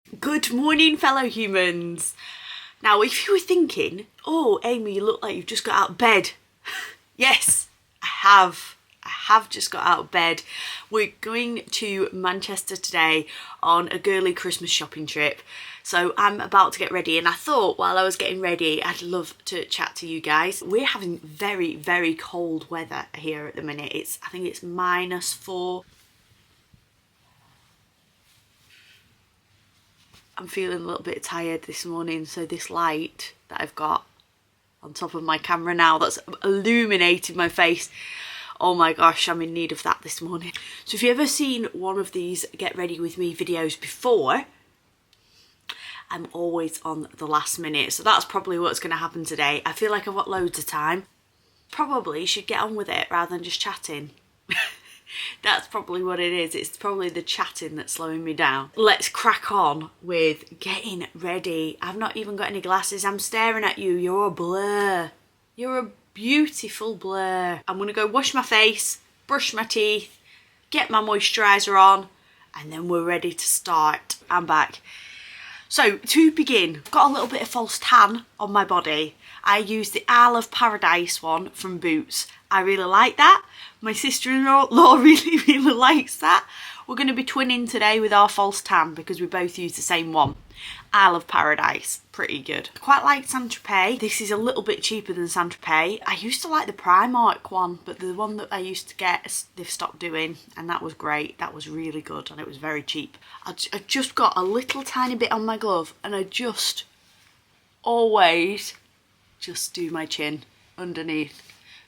Good morning, fellow humans. Now, if you were thinking, oh, Amy, you look like you've just got out of bed. Yes, I have. I have just got out of bed. We're going to Manchester today on a girly Christmas shopping trip. So I'm about to get ready, and I thought while I was getting ready, I'd love to chat to you guys. We're having very, very cold weather here at the minute. I think it's -4. I'm feeling a little bit tired this morning, so this light that I've got on top of my camera now that's illuminating my face, oh my gosh, I'm in need of that this morning. So if you've ever seen one of these get ready with me videos before, I'm always on the last minute, so that's probably what's going to happen today. I feel like I've got loads of time. Probably should get on with it rather than just chatting. That's probably what it is. It's probably the chatting that's slowing me down. Let's crack on with getting ready. I've not even got any glasses. I'm staring at you. You're a blur. You're a beautiful blur. I'm going to go wash my face, brush my teeth, get my moisturiser on, and then we're ready to start. I'm back. So to begin, I've got a little bit of false tan on my body. I use the Isle of Paradise one from Boots. I really like that. My sister-in-law really likes that. We're going to be twinning today with our false tan because we both use the same one. Isle of Paradise, pretty good. I quite like Saint-Tropez. This is a little bit cheaper than Saint-Tropez. I used to like the Primark one, but the one that I used to get, they've stopped doing, and that was great. That was really good, and it was very cheap. I just got a little tiny bit on my glove, and I just always just do my chin underneath,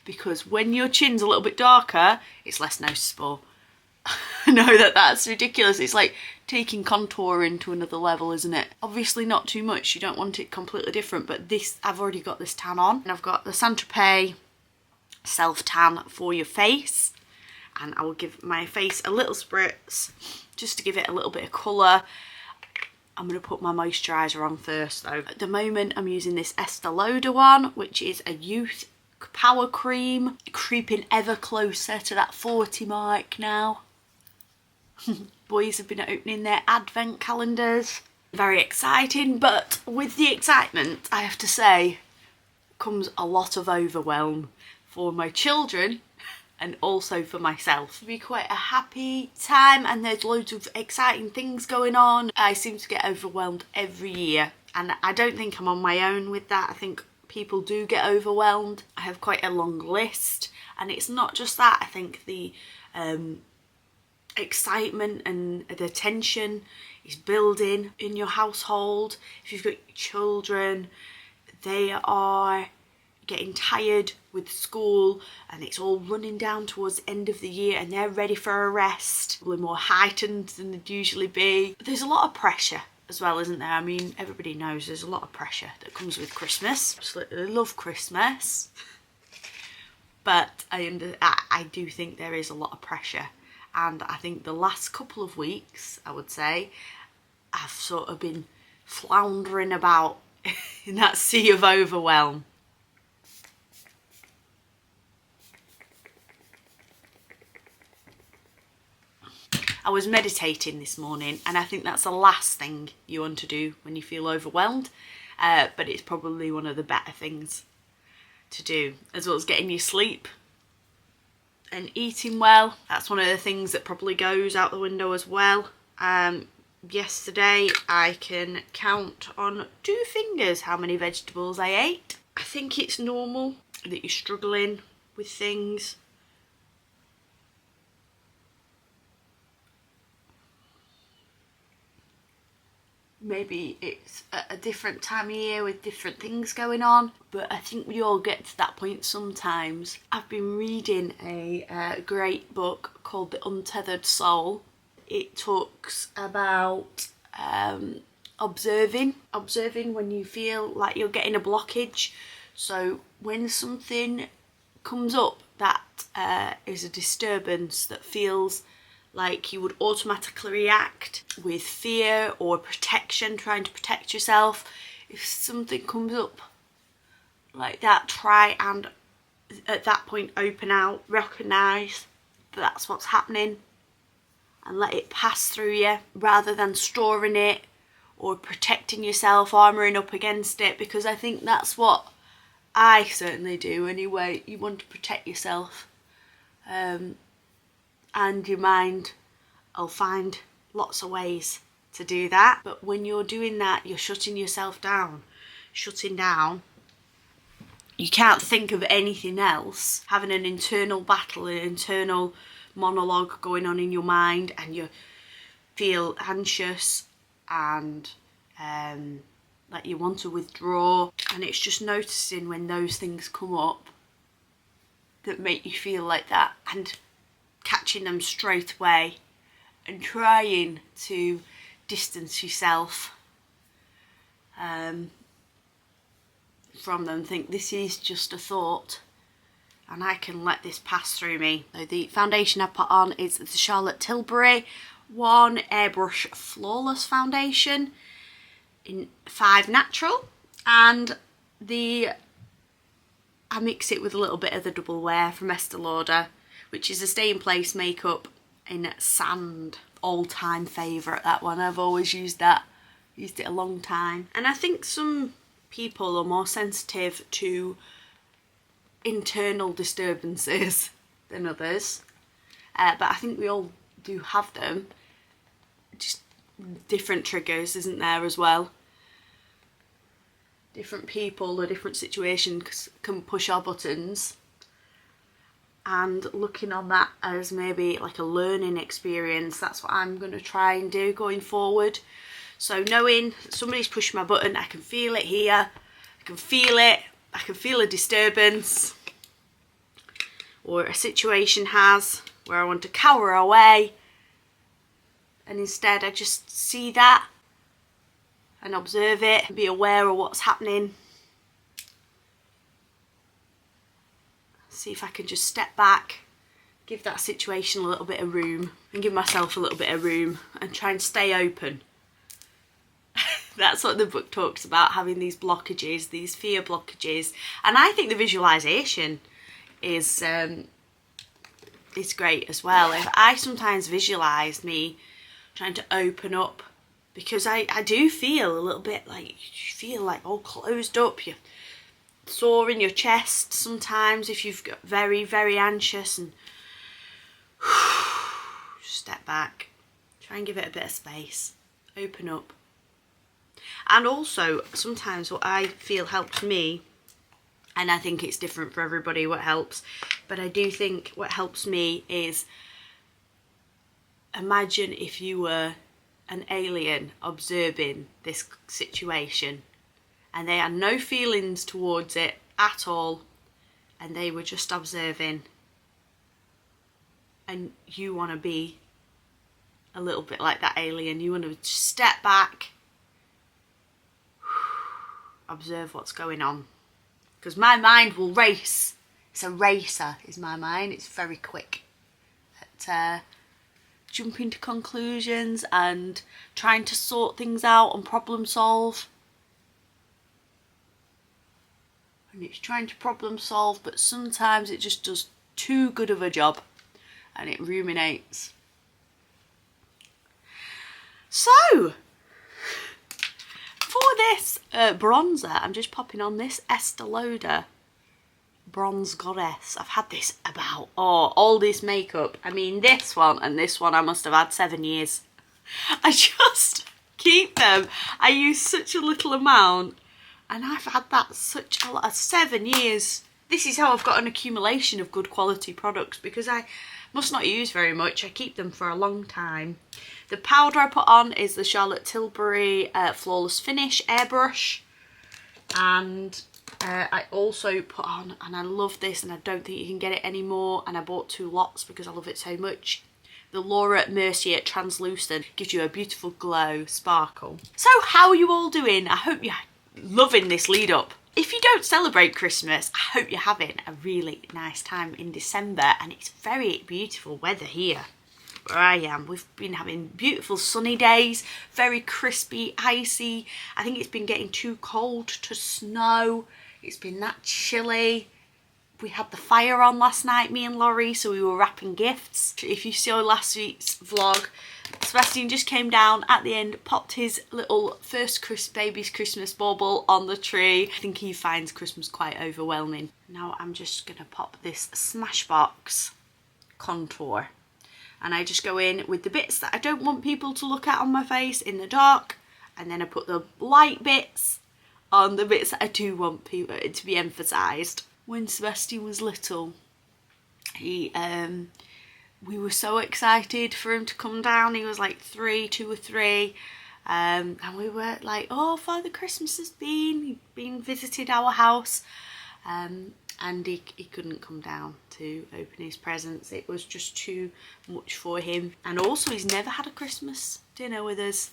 because when your chin's a little bit darker, it's less noticeable. I know that's ridiculous. It's like taking contouring to another level, isn't it? Obviously not too much. You don't want it completely different, but this, I've already got this tan on, and I've got the Saint-Tropez self tan for your face, and I will give my face a little spritz just to give it a little bit of colour. I'm going to put my moisturiser on first though. At the moment I'm using this Estee Lauder one, which is a youth power cream, creeping ever closer to that 40 mark now. Boys have been opening their advent calendars. Very exciting, but with the excitement, I have to say, comes a lot of overwhelm for my children and also for myself. It'll be quite a happy time, and there's loads of exciting things going on. I seem to get overwhelmed every year, and I don't think I'm on my own with that. I think people do get overwhelmed. I have quite a long list, and it's not just that. I think the excitement and the tension is building in your household. If you've got children, they are getting tired with school, and it's all running down towards the end of the year, and they're ready for a rest. Probably more heightened than they'd usually be. There's a lot of pressure as well, isn't there? I mean, everybody knows there's a lot of pressure that comes with Christmas. Absolutely love Christmas, but I do think there is a lot of pressure, and I think the last couple of weeks, I would say, I've sort of been floundering about in that sea of overwhelm. I was meditating this morning, and I think that's the last thing you want to do when you feel overwhelmed, but it's probably one of the better things to do, as well as getting your sleep and eating well. That's one of the things that probably goes out the window as well. Yesterday I can count on 2 fingers how many vegetables I ate. I think it's normal that you're struggling with things. Maybe it's a different time of year with different things going on, but I think we all get to that point sometimes. I've been reading a great book called The Untethered Soul. It talks about observing when you feel like you're getting a blockage. So when something comes up that is a disturbance that feels like you would automatically react with fear or protection, trying to protect yourself. If something comes up like that, try and at that point open out, recognise that that's what's happening, and let it pass through you rather than storing it or protecting yourself, armouring up against it, because I think that's what I certainly do anyway. You want to protect yourself, and your mind will find lots of ways to do that. But when you're doing that, you're shutting yourself down. Shutting down, you can't think of anything else, having an internal battle, an internal monologue going on in your mind, and you feel anxious and like you want to withdraw. And it's just noticing when those things come up that make you feel like that, and catching them straight away and trying to distance yourself from them. Think this is just a thought and I can let this pass through me. So the foundation I put on is the Charlotte Tilbury One Airbrush Flawless Foundation in 5 Natural, and I mix it with a little bit of the Double Wear from Estee Lauder, which is a stay in place makeup in sand. All-time favourite, that one. I've always used that. Used it a long time. And I think some people are more sensitive to internal disturbances than others. But I think we all do have them. Just different triggers, isn't there, as well? Different people or different situations can push our buttons. And looking on that as maybe like a learning experience, that's what I'm going to try and do going forward. So knowing somebody's pushed my button, I can feel it here, I can feel it, I can feel a disturbance, or a situation has where I want to cower away, and instead I just see that and observe it and be aware of what's happening. See if I can just step back, give that situation a little bit of room, and give myself a little bit of room, and try and stay open. That's what the book talks about, having these blockages, these fear blockages. And I think the visualisation is great as well. If I sometimes visualise me trying to open up, because I do feel a little bit like, you feel like all closed up, you're sore in your chest sometimes if you've got very, very anxious, and step back, try and give it a bit of space, open up. And also sometimes what I feel helps me, and I think it's different for everybody what helps, but I do think what helps me is imagine if you were an alien observing this situation and they had no feelings towards it at all, and they were just observing, and you want to be a little bit like that alien. You want to step back, observe what's going on, because my mind will race. It's a racer, is my mind. It's very quick at jumping to conclusions and trying to sort things out and problem solve. And it's trying to problem solve, but sometimes it just does too good of a job and it ruminates. So for this bronzer, I'm just popping on this Estee Lauder Bronze Goddess. I've had this about, all this makeup. I mean, this one and this one I must have had 7 years. I just keep them. I use such a little amount, and I've had that such a lot, 7 years. This is how I've got an accumulation of good quality products, because I must not use very much. I keep them for a long time. The powder I put on is the Charlotte Tilbury Flawless Finish Airbrush. And I also put on, and I love this, and I don't think you can get it anymore, and I bought 2 lots because I love it so much, the Laura Mercier Translucent. Gives you a beautiful glow, sparkle. So how are you all doing? I hope you're loving this lead up. If you don't celebrate Christmas, I hope you're having a really nice time in December, and it's very beautiful weather here where I am. We've been having beautiful sunny days, very crispy, icy. I think it's been getting too cold to snow. It's been that chilly. We had the fire on last night, me and Laurie, so we were wrapping gifts. If you saw last week's vlog, Sebastian just came down at the end, popped his little first baby's Christmas bauble on the tree. I think he finds Christmas quite overwhelming. Now I'm just gonna pop this Smashbox contour, and I just go in with the bits that I don't want people to look at on my face in the dark, and then I put the light bits on the bits that I do want people to be emphasised. When Sebastian was little, we were so excited for him to come down. He was like 2 or 3, and we were like, oh, Father Christmas has been visited our house, and he couldn't come down to open his presents. It was just too much for him, and also he's never had a Christmas dinner with us.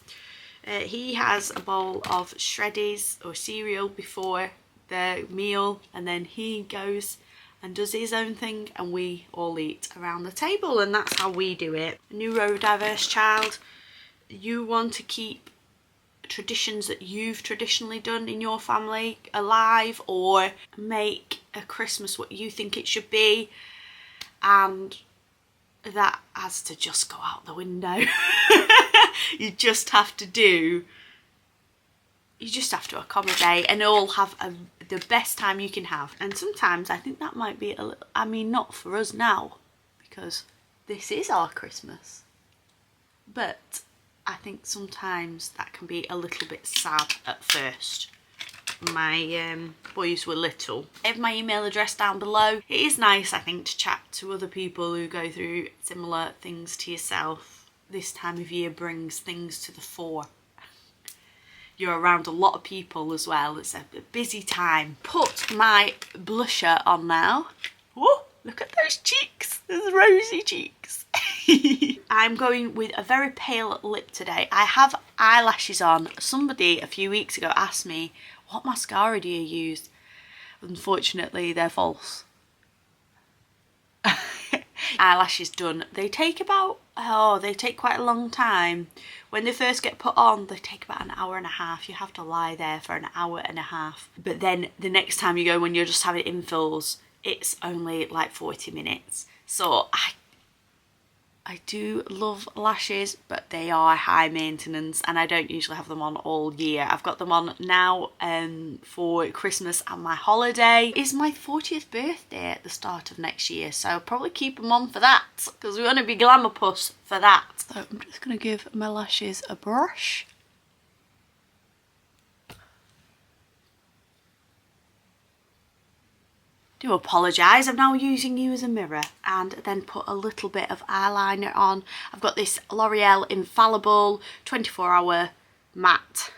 He has a bowl of shreddies or cereal before the meal, and then he goes and does his own thing, and we all eat around the table, and that's how we do it. Neurodiverse child, you want to keep traditions that you've traditionally done in your family alive, or make a Christmas what you think it should be, and that has to just go out the window. You just have to accommodate and all have the best time you can have. And sometimes I think that might be a little, I mean, not for us now, because this is our Christmas, but I think sometimes that can be a little bit sad at first. My boys were little. I have my email address down below. It is nice, I think, to chat to other people who go through similar things to yourself. This time of year brings things to the fore. You're around a lot of people as well. It's a busy time. Put my blusher on now. Whoa, look at those cheeks. Those rosy cheeks. I'm going with a very pale lip today. I have eyelashes on. Somebody a few weeks ago asked me, what mascara do you use? Unfortunately, they're false. Eyelashes done. They take about, they take quite a long time. When they first get put on, they take about an hour and a half. You have to lie there for an hour and a half. But then the next time you go, when you're just having infills, it's only like 40 minutes. So I do love lashes, but they are high maintenance, and I don't usually have them on all year. I've got them on now for Christmas and my holiday. It's my 40th birthday at the start of next year, so I'll probably keep them on for that, because we want to be glamour puss for that. So I'm just going to give my lashes a brush. Do apologise, I'm now using you as a mirror, and then put a little bit of eyeliner on. I've got this L'Oreal Infallible 24-hour matte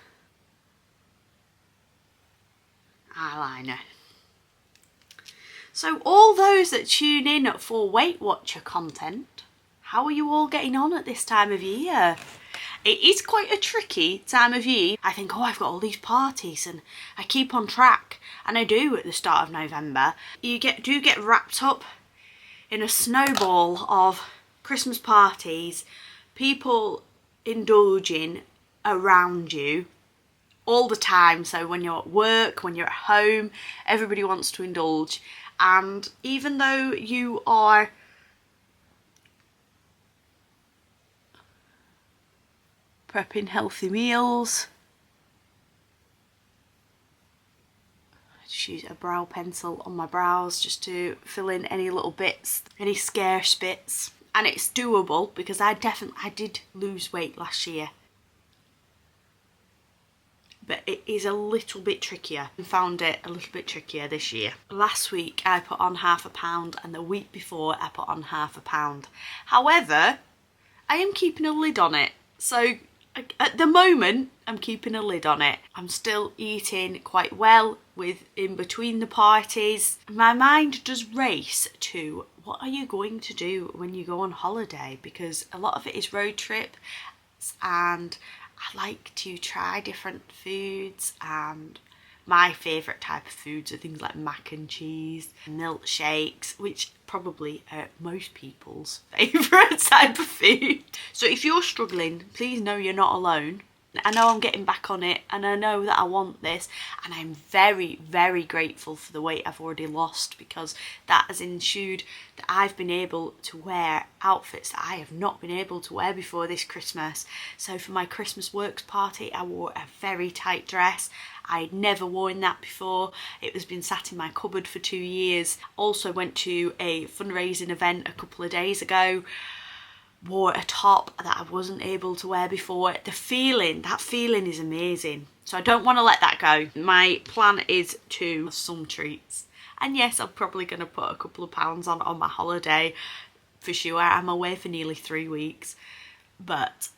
eyeliner. So all those that tune in for Weight Watcher content, how are you all getting on at this time of year? It is quite a tricky time of year. I think, oh, I've got all these parties and I keep on track, and I do at the start of November. You do get wrapped up in a snowball of Christmas parties, people indulging around you all the time. So when you're at work, when you're at home, everybody wants to indulge. And even though you are prepping healthy meals, I just use a brow pencil on my brows just to fill in any little bits, any scarce bits. And it's doable, because I did lose weight last year, but it is a little bit trickier. I found it a little bit trickier this year. Last week I put on ½ pound, and the week before I put on ½ pound. However, I am keeping a lid on it. So at the moment, I'm keeping a lid on it. I'm still eating quite well in between the parties. My mind does race to, what are you going to do when you go on holiday? Because a lot of it is road trip, and I like to try different foods, and my favourite type of foods are things like mac and cheese, milkshakes, which probably are most people's favourite type of food. So if you're struggling, please know you're not alone. I know I'm getting back on it, and I know that I want this, and I'm very, very grateful for the weight I've already lost, because that has ensured that I've been able to wear outfits that I have not been able to wear before this Christmas. So for my Christmas works party, I wore a very tight dress. I'd never worn that before. It was been sat in my cupboard for 2 years. Also went to a fundraising event a couple of days ago, wore a top that I wasn't able to wear before. That feeling is amazing. So I don't want to let that go. My plan is to have some treats. And yes, I'm probably going to put a couple of pounds on my holiday for sure. I'm away for nearly 3 weeks, but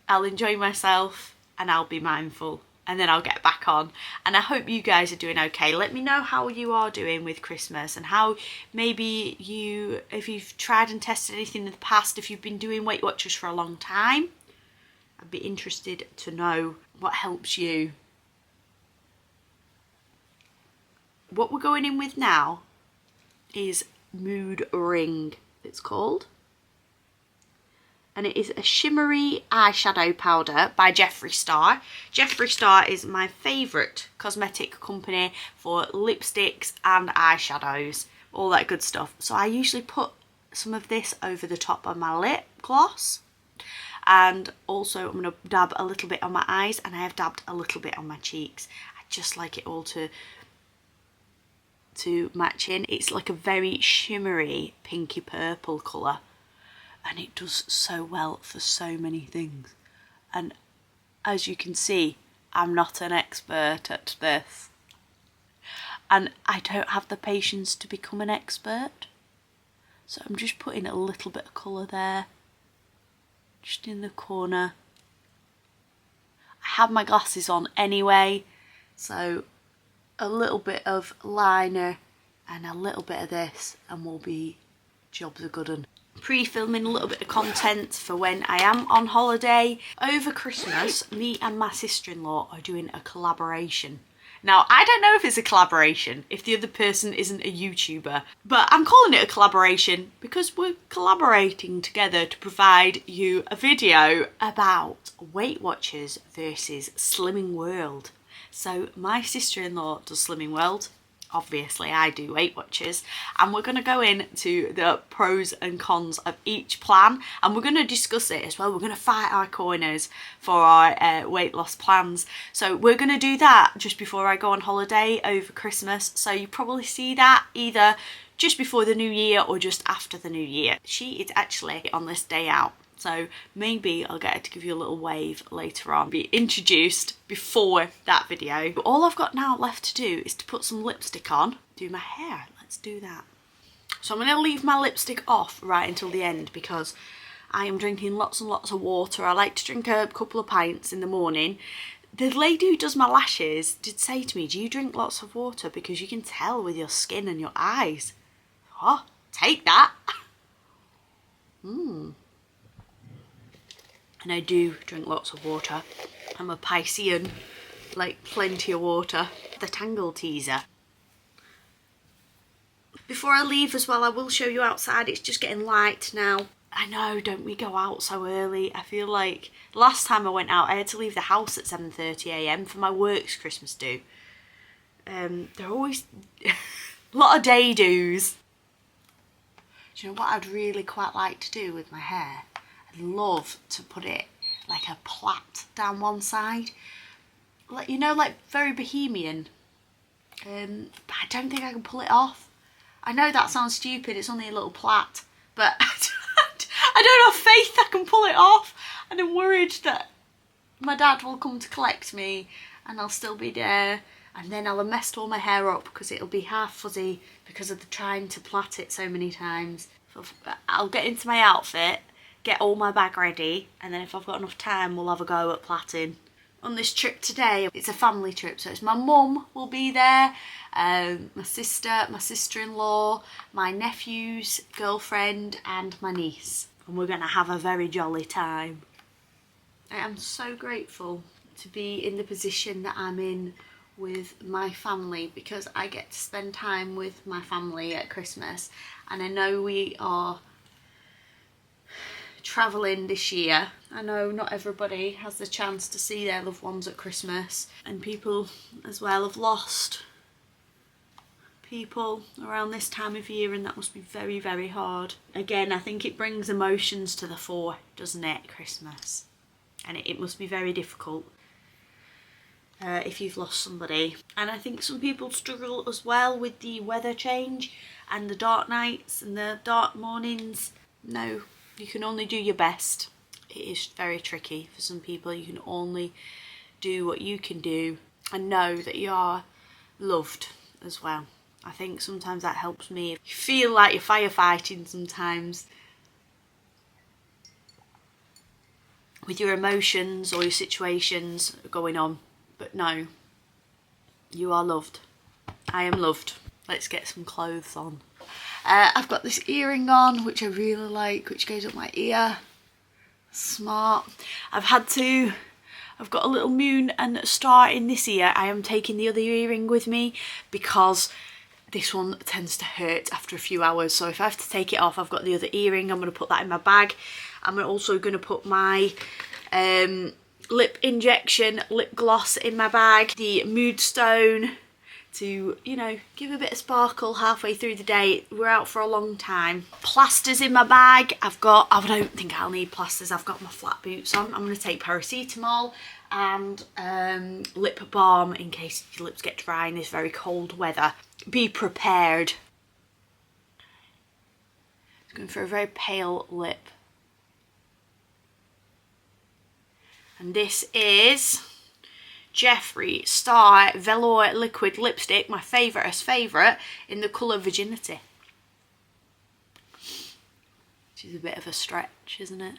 I'll enjoy myself and I'll be mindful, and then I'll get back on. And I hope you guys are doing okay. Let me know how you are doing with Christmas, and how maybe if you've tried and tested anything in the past, if you've been doing Weight Watchers for a long time. I'd be interested to know what helps you. What we're going in with now is Mood Ring, it's called. And it is a shimmery eyeshadow powder by Jeffree Star. Jeffree Star is my favourite cosmetic company for lipsticks and eyeshadows, all that good stuff. So I usually put some of this over the top of my lip gloss, and also I'm going to dab a little bit on my eyes, and I have dabbed a little bit on my cheeks. I just like it all to match in. It's like a very shimmery pinky purple colour, and it does so well for so many things. And as you can see, I'm not an expert at this, and I don't have the patience to become an expert, so I'm just putting a little bit of colour there, just in the corner. I have my glasses on anyway, so a little bit of liner and a little bit of this, and we'll be jobs are good. And pre-filming a little bit of content for when I am on holiday. Over Christmas, me and my sister-in-law are doing a collaboration. Now, I don't know if it's a collaboration if the other person isn't a YouTuber, but I'm calling it a collaboration because we're collaborating together to provide you a video about Weight Watchers versus Slimming World. So my sister-in-law does Slimming World, obviously I do Weight Watchers, and we're going to go into the pros and cons of each plan, and we're going to discuss it as well. We're going to fight our corners for our weight loss plans. So we're going to do that just before I go on holiday over Christmas, so you probably see that either just before the new year or just after the new year. She is actually on this day out, so maybe I'll get her to give you a little wave later on, be introduced before that video. But all I've got now left to do is to put some lipstick on, do my hair. Let's do that. So I'm going to leave my lipstick off right until the end because I am drinking lots and lots of water. I like to drink a couple of pints in the morning. The lady who does my lashes did say to me, do you drink lots of water? Because you can tell with your skin and your eyes. Oh, take that. And I do drink lots of water. I'm a Piscean, like plenty of water. The Tangle Teaser. Before I leave as well, I will show you outside. It's just getting light now. I know, don't we go out so early? I feel like last time I went out, I had to leave the house at 7:30 AM for my work's Christmas do. They're always a lot of day do's. Do you know what I'd really quite like to do with my hair? I'd love to put it like a plait down one side, like, you know, like very bohemian, but I don't think I can pull it off. I know that sounds stupid, it's only a little plait, but I don't have faith I can pull it off, and I'm worried that my dad will come to collect me and I'll still be there, and then I'll have messed all my hair up because it'll be half fuzzy because of the trying to plait it so many times. So I'll get into my outfit, get all my bag ready, and then if I've got enough time we'll have a go at plaiting. On this trip today, it's a family trip, so it's my mum will be there, my sister, my sister-in-law, my nephew's girlfriend and my niece, and we're going to have a very jolly time. I am so grateful to be in the position that I'm in with my family, because I get to spend time with my family at Christmas, and I know we are travelling this year. I know not everybody has the chance to see their loved ones at Christmas, and people as well have lost people around this time of year, and that must be very, very hard. Again, I think it brings emotions to the fore, doesn't it, Christmas? And it must be very difficult if you've lost somebody. And I think some people struggle as well with the weather change and the dark nights and the dark mornings. No, you can only do your best. It is very tricky for some people. You can only do what you can do and know that you are loved as well. I think sometimes that helps me. You feel like you're firefighting sometimes with your emotions or your situations going on. But no, you are loved. I am loved. Let's get some clothes on. I've got this earring on, which I really like, which goes up my ear. Smart. I've got a little moon and star in this ear. I am taking the other earring with me because this one tends to hurt after a few hours. So if I have to take it off, I've got the other earring. I'm going to put that in my bag. I'm also going to put my lip injection lip gloss in my bag. The Moodstone to, you know, give a bit of sparkle halfway through the day. We're out for a long time. Plasters in my bag. I don't think I'll need plasters. I've got my flat boots on. I'm going to take paracetamol and lip balm in case your lips get dry in this very cold weather. Be prepared. Going for a very pale lip. And this is Jeffree Star Velour Liquid Lipstick, my favourite, in the colour Virginity. Which is a bit of a stretch, isn't it?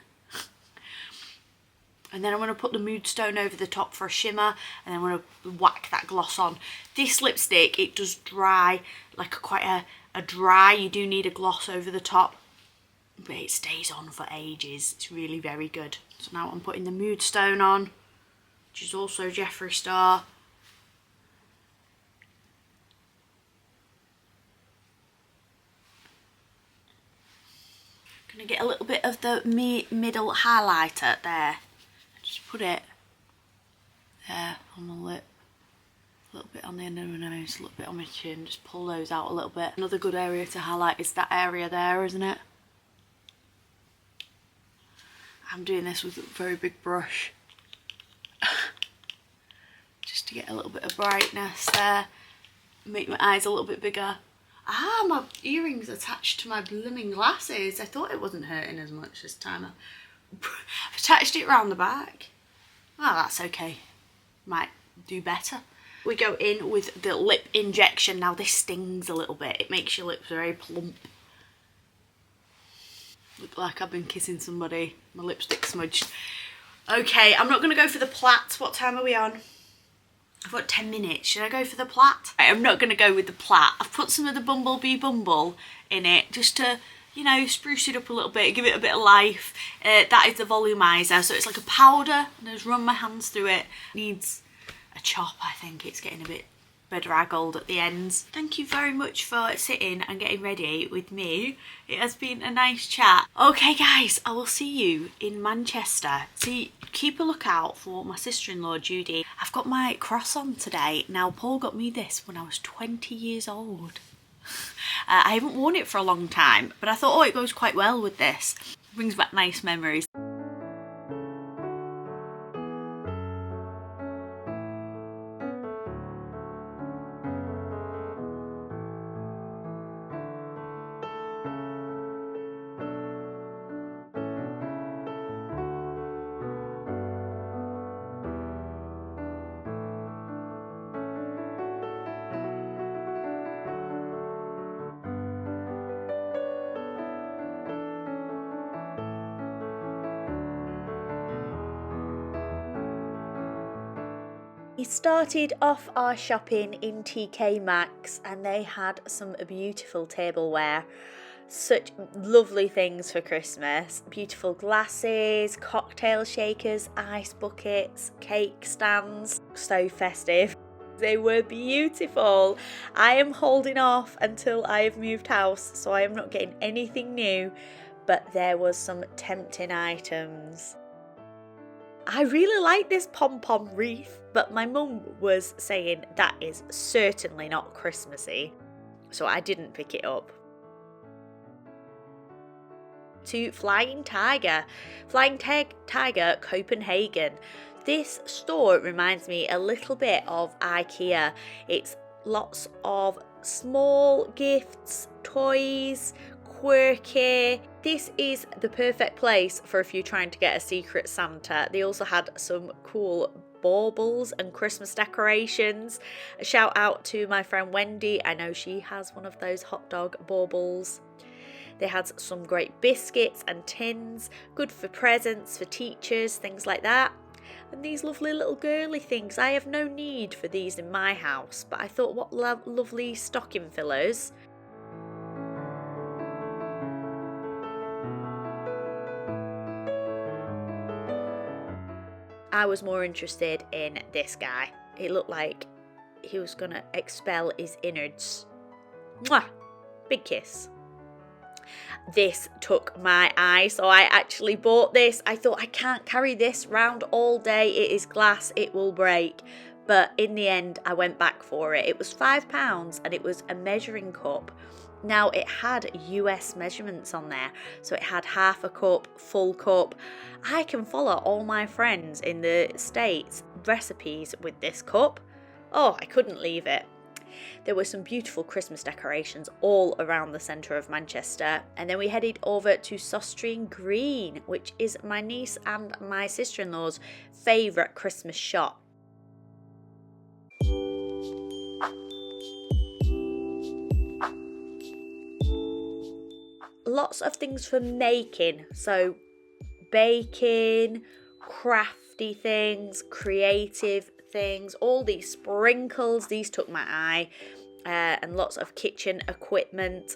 And then I'm going to put the Moodstone over the top for a shimmer, and then I'm going to whack that gloss on. This lipstick, it does dry, like quite a dry, you do need a gloss over the top, but it stays on for ages. It's really very good. So now I'm putting the Moodstone on, which is also Jeffree Star. Gonna get a little bit of the middle highlighter there. Just put it there on the lip, a little bit on the end of my nose, a little bit on my chin, just pull those out a little bit. Another good area to highlight is that area there, isn't it? I'm doing this with a very big brush just to get a little bit of brightness there, make my eyes a little bit bigger. Ah, my earring's attached to my blooming glasses. I thought it wasn't hurting as much this time. I've attached it round the back. Oh, that's okay. Might do better. We go in with the lip injection. Now this stings a little bit. It makes your lips very plump. Look like I've been kissing somebody. My lipstick smudged. Okay, I'm not going to go for the plait. What time are we on? I've got 10 minutes. Should I go for the plait? I'm not going to go with the plait. I've put some of the Bumblebee Bumble in it just to, you know, spruce it up a little bit, give it a bit of life. That is the volumizer. So it's like a powder. And I just run my hands through it. Needs a chop, I think. It's getting a bit bedraggled at the ends. Thank you very much for sitting and getting ready with me. It has been a nice chat. Okay guys, I will see you in Manchester. Keep a lookout for my sister-in-law Judy. I've got my cross on today. Now Paul got me this when I was 20 years old. I haven't worn it for a long time, but I thought, oh, it goes quite well with this. Brings back nice memories. We started off our shopping in TK Maxx and they had some beautiful tableware. Such lovely things for Christmas. Beautiful glasses, cocktail shakers, ice buckets, cake stands. So festive. They were beautiful. I am holding off until I have moved house, so I am not getting anything new. but there was some tempting items. I really like this pom-pom wreath, but my mum was saying that is certainly not Christmassy, so I didn't pick it up. To Flying Tiger Copenhagen. This store reminds me a little bit of IKEA. It's lots of small gifts, toys, quirky. This is the perfect place for if you're trying to get a secret Santa. They also had some cool baubles and Christmas decorations. A shout out to my friend Wendy. I know she has one of those hot dog baubles. They had some great biscuits and tins, good for presents, for teachers, things like that. And these lovely little girly things. I have no need for these in my house, but I thought what lovely stocking fillers. I was more interested in this guy. It looked like he was going to expel his innards. Mwah! Big kiss. This took my eye, so I actually bought this. I thought I can't carry this round all day. It is glass, it will break. But in the end, I went back for it. It was £5 and it was a measuring cup. Now, it had US measurements on there, so it had half a cup, full cup. I can follow all my friends in the States' recipes with this cup. Oh, I couldn't leave it. There were some beautiful Christmas decorations all around the centre of Manchester, and then we headed over to Sostrine Green, which is my niece and my sister-in-law's favourite Christmas shop. Lots of things for making, so baking, crafty things, creative things, all these sprinkles, these took my eye, and lots of kitchen equipment.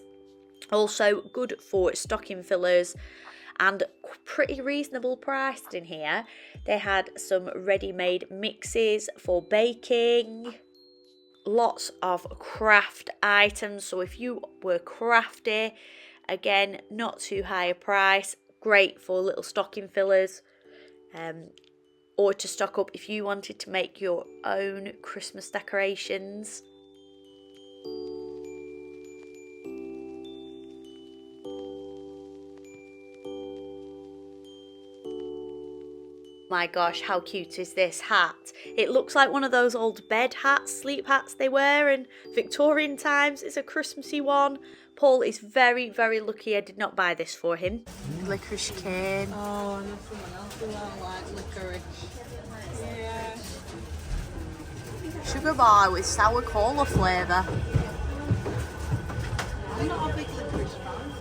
Also good for stocking fillers and pretty reasonable priced in here. They had some ready-made mixes for baking. Lots of craft items, so if you were crafty, again, not too high a price, great for little stocking fillers, or to stock up if you wanted to make your own Christmas decorations. My gosh, how cute is this hat? It looks like one of those old bed hats, sleep hats they wear in Victorian times. It's a Christmassy one. Paul is very, very lucky I did not buy this for him. Licorice cane. Oh, and someone else who don't like licorice. Yeah. Sugar bar with sour cola flavour. I'm not a big licorice fan.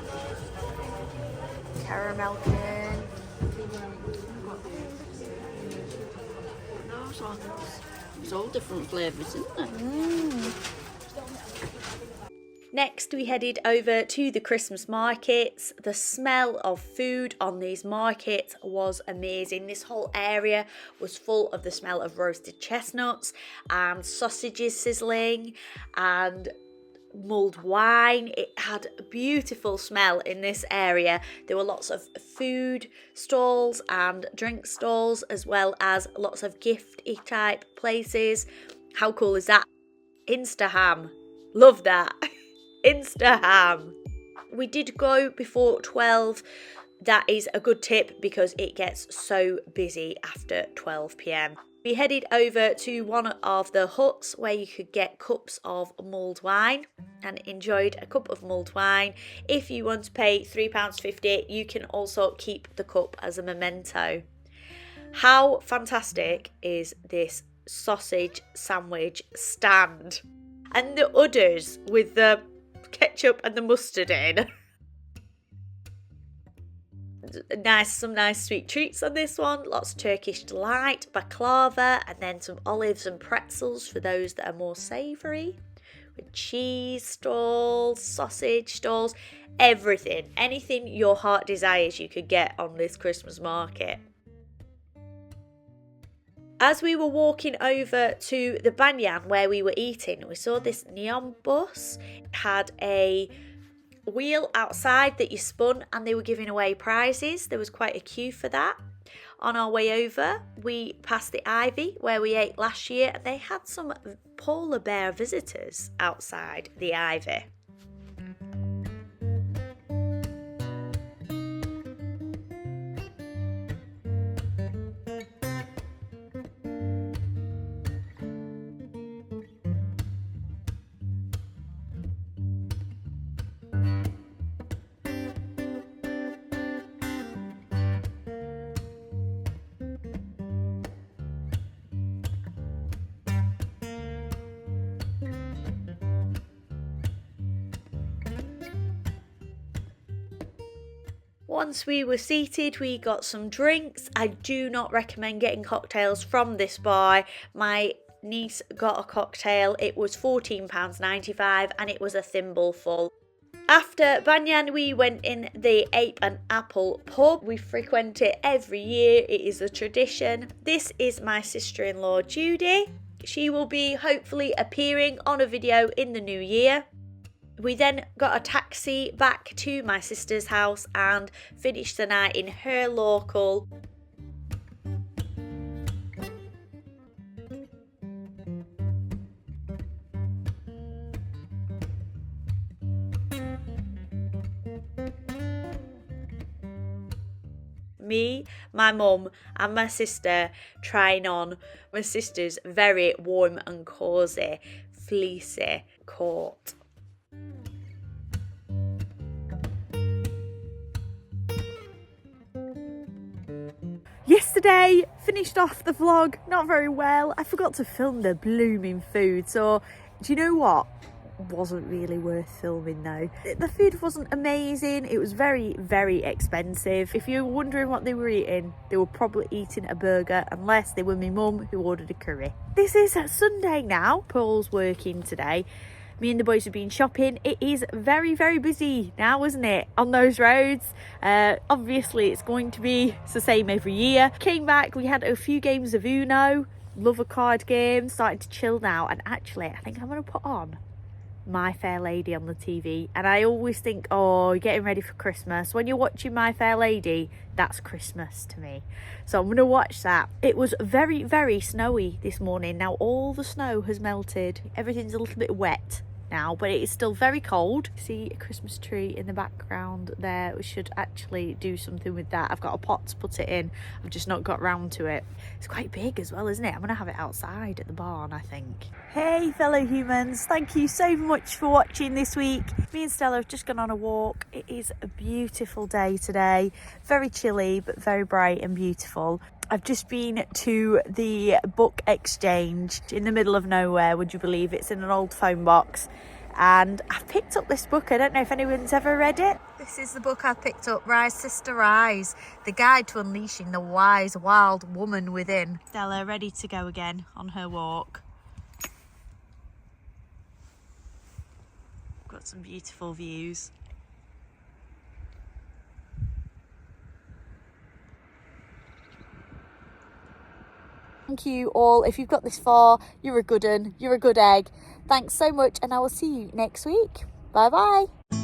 Caramel cane. It's all different flavours, isn't it? Next, we headed over to the Christmas markets. The smell of food on these markets was amazing. This whole area was full of the smell of roasted chestnuts and sausages sizzling and mulled wine. It had a beautiful smell in this area. There were lots of food stalls and drink stalls, as well as lots of gifty type places. How cool is that? Insta ham. Love that. Insta ham. We did go before 12. That is a good tip because it gets so busy after 12 p.m. We headed over to one of the huts where you could get cups of mulled wine and enjoyed a cup of mulled wine. If you want to pay £3.50, you can also keep the cup as a memento. How fantastic is this sausage sandwich stand? And the udders with the ketchup and the mustard in. Some nice sweet treats on this one. Lots of Turkish delight, baklava, and then some olives and pretzels for those that are more savoury. With cheese stalls, sausage stalls, everything. Anything your heart desires you could get on this Christmas market. As we were walking over to the Banyan where we were eating, we saw this neon bus. It had a wheel outside that you spun, and they were giving away prizes. There was quite a queue for that. On our way over, we passed the Ivy where we ate last year, and they had some polar bear visitors outside the Ivy. Once we were seated, we got some drinks. I do not recommend getting cocktails from this bar. My niece got a cocktail. It was £14.95 and it was a thimble full. After Banyan, we went in the Ape and Apple pub. We frequent it every year. It is a tradition. This is my sister-in-law, Judy. She will be hopefully appearing on a video in the new year. We then got a taxi back to my sister's house and finished the night in her local. Me, my mum and my sister trying on my sister's very warm and cosy fleecy coat. Yesterday, finished off the vlog not very well. I forgot to film the blooming food, so do you know what? Wasn't really worth filming though. The food wasn't amazing. It was very, very expensive. If you're wondering what they were eating, they were probably eating a burger, unless they were my mum who ordered a curry. This is Sunday now. Paul's working today. Me and the boys have been shopping. It is very, very busy now, isn't it, on those roads? Obviously it's going to be the same every year. Came back, we had a few games of Uno. Love a card game. Starting to chill now, and actually I think I'm going to put on My Fair Lady on the TV. And I always think, oh, you're getting ready for Christmas. When you're watching My Fair Lady, that's Christmas to me. So I'm going to watch that. It was very, very snowy this morning. Now all the snow has melted. Everything's a little bit wet now, but it is still very cold. See a Christmas tree in the background there. We should actually do something with that. I've got a pot to put it in. I've just not got round to it. It's quite big as well, isn't it? I'm gonna have it outside at the barn, I think. Hey fellow humans, thank you so much for watching this week. Me and Stella have just gone on a walk. It is a beautiful day today. Very chilly, but very bright and beautiful. I've just been to the book exchange in the middle of nowhere, would you believe? It's in an old phone box. And I've picked up this book. I don't know if anyone's ever read it. This is the book I've picked up, Rise Sister Rise, The Guide to Unleashing the Wise Wild Woman Within. Stella ready to go again on her walk. Got some beautiful views. Thank you all. If you've got this far, you're a good un. You're a good egg. Thanks so much, and I will see you next week. Bye bye.